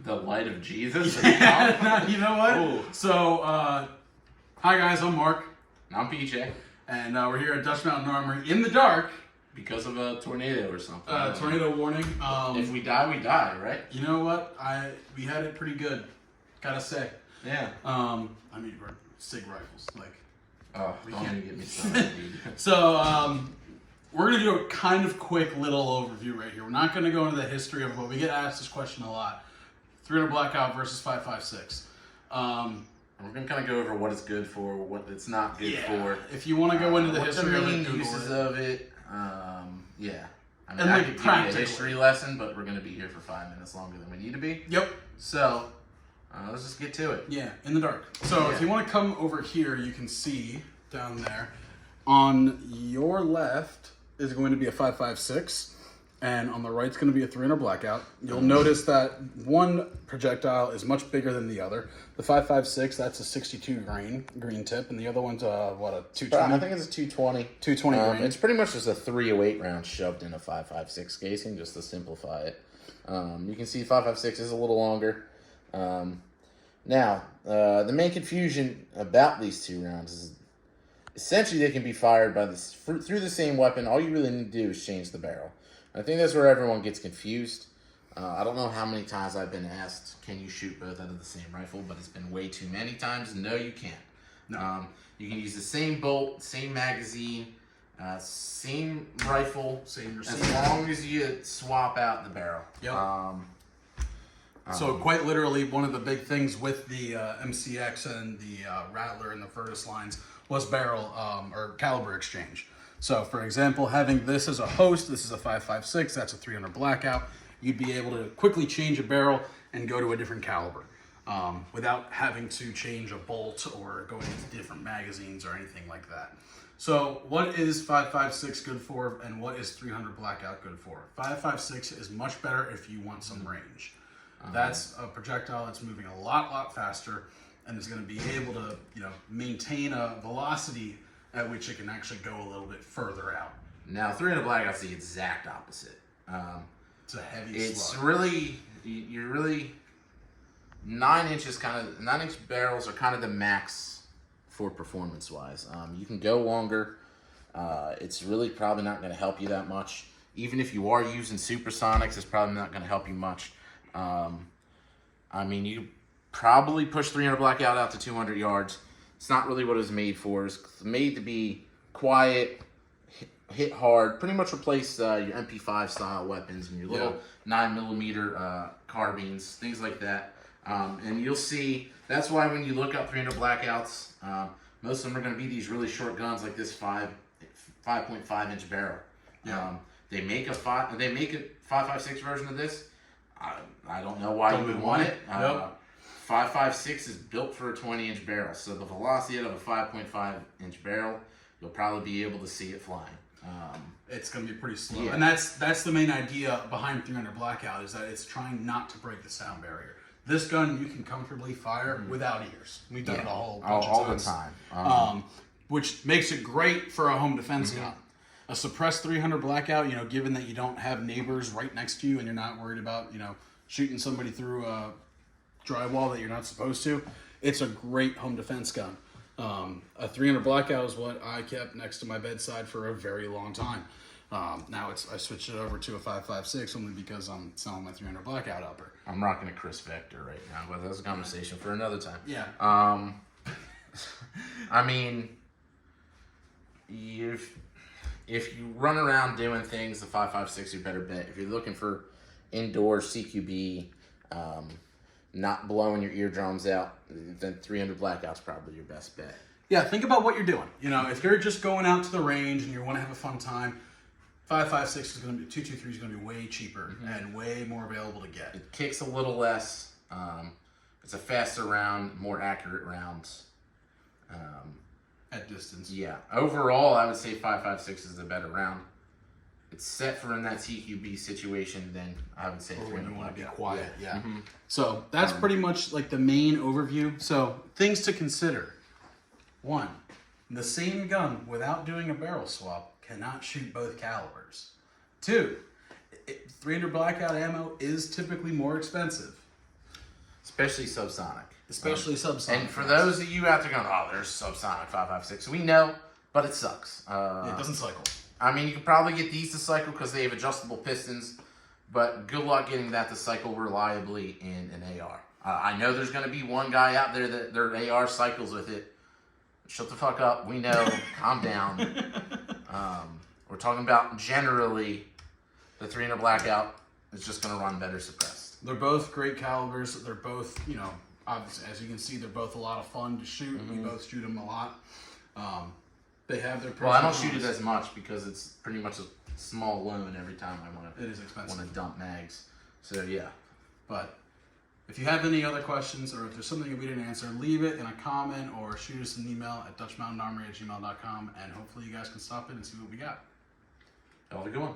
The light of Jesus? Yeah, you know what? Ooh. So, hi guys, I'm Mark. I'm PJ. And we're here at Dutch Mountain Armory in the dark. Because of a tornado or something. Tornado warning. If we die, we die, right? You know what? We had it pretty good, gotta say. Yeah. I mean, we're SIG rifles, like. Oh, don't even get me started, dude. So, we're gonna do a kind of quick little overview right here. We're not gonna go into the history of what we get asked this question a lot. 300 Blackout versus 5.56. We're going to kind of go over what it's good for, what it's not good for. If you want to go into the history of it, the uses of it. Yeah. I mean, And I like could give you a history lesson, but we're going to be here for 5 minutes longer than we need to be. Yep. So, let's just get to it. Yeah, in the dark. So if you want to come over here, you can see down there. On your left is going to be a 5.56. And on the right is going to be a 300 Blackout. You'll notice that one projectile is much bigger than the other. The 5.56, that's a 62 green tip, and the other one's a 220? I think it's a 220. 220 grain. It's pretty much just a 308 round shoved in a 5.56 casing, just to simplify it. You can see 5.56 is a little longer. Now, the main confusion about these two rounds is essentially they can be fired by through the same weapon. All you really need to do is change the barrel. I think that's where everyone gets confused. I don't know how many times I've been asked, can you shoot both out of the same rifle? But it's been way too many times. No, you can't. No. You can use the same bolt, same magazine, same rifle, Same as receiver. long as you swap out the barrel. Yep. So quite literally, one of the big things with the MCX and the Rattler and the Furnace lines was barrel or caliber exchange. So, for example, having this as a host, this is a 5.56, that's a 300 Blackout, you'd be able to quickly change a barrel and go to a different caliber without having to change a bolt or go into different magazines or anything like that. So, what is 5.56 good for and what is 300 Blackout good for? 5.56 is much better if you want some range. That's a projectile that's moving a lot faster and is going to be able to, maintain a velocity at which it can actually go a little bit further out. Now, 300 Blackout's the exact opposite. It's a heavy It's slug. you're really 9-inch barrels are kind of the max for performance wise. You can go longer. It's really probably not going to help you that much. Even if you are using supersonics, it's probably not going to help you much. I mean, you probably push 300 Blackout out to 200 yards. It's not really what it was made for. It's made to be quiet, hit hard, pretty much replace your MP5 style weapons and your little 9mm carbines, things like that. And you'll see, that's why when you look up 300 Blackouts, most of them are going to be these really short guns like this 5.5 inch barrel. Yeah. They make a 5.56 version of this. I don't know why you would want it. 5.56 is built for a 20-inch barrel, so the velocity out of a 5.5-inch barrel, you'll probably be able to see it flying. It's going to be pretty slow. Yeah. And that's the main idea behind 300 Blackout is that it's trying not to break the sound barrier. This gun you can comfortably fire without ears. We've done it a whole bunch of times. All the time. Which makes it great for a home defense gun. A suppressed 300 Blackout, given that you don't have neighbors right next to you and you're not worried about, shooting somebody through a drywall that you're not supposed to, it's a great home defense gun. A 300 Blackout is what I kept next to my bedside for a very long time. Now I switched it over to a 5.56 only because I'm selling my 300 Blackout upper. I'm rocking a Chris Vector right now, but that's a conversation for another time. Yeah. I mean, if you run around doing things, the 5.56 is your better bet. If you're looking for indoor CQB, not blowing your eardrums out, then 300 Blackout's probably your best bet. Yeah, think about what you're doing. If you're just going out to the range and you want to have a fun time, 5.56 is going to be 223 is going to be way cheaper and way more available to get. It kicks a little less. It's a faster round, more accurate rounds. At distance. Yeah. Overall, I would say 5.56 is the better round. It's set for in that CQB situation, then I would say Or when 300 you want to be Blackout. quiet, yeah. So that's pretty much like the main overview. So things to consider. 1, the same gun without doing a barrel swap cannot shoot both calibers. 2, 300 Blackout ammo is typically more expensive. especially subsonic. Especially subsonic. And for those of you out there going, oh, there's subsonic 5.56, we know, but it sucks. It doesn't cycle. I mean, you can probably get these to cycle because they have adjustable pistons, but good luck getting that to cycle reliably in an AR. I know there's going to be one guy out there that their AR cycles with it. Shut the fuck up. We know. Calm down. We're talking about generally the 300 Blackout is just going to run better suppressed. They're both great calibers. They're both, you know, obviously, as you can see, they're both a lot of fun to shoot. We both shoot them a lot. They have their Well, I don't shoot it as much because it's pretty much a small loan every time I want to. It is expensive. Want to dump mags. So yeah. But if you have any other questions or if there's something that we didn't answer, leave it in a comment or shoot us an email at dutchmountainarmory@gmail.com, and hopefully you guys can stop in and see what we got. Have a good one.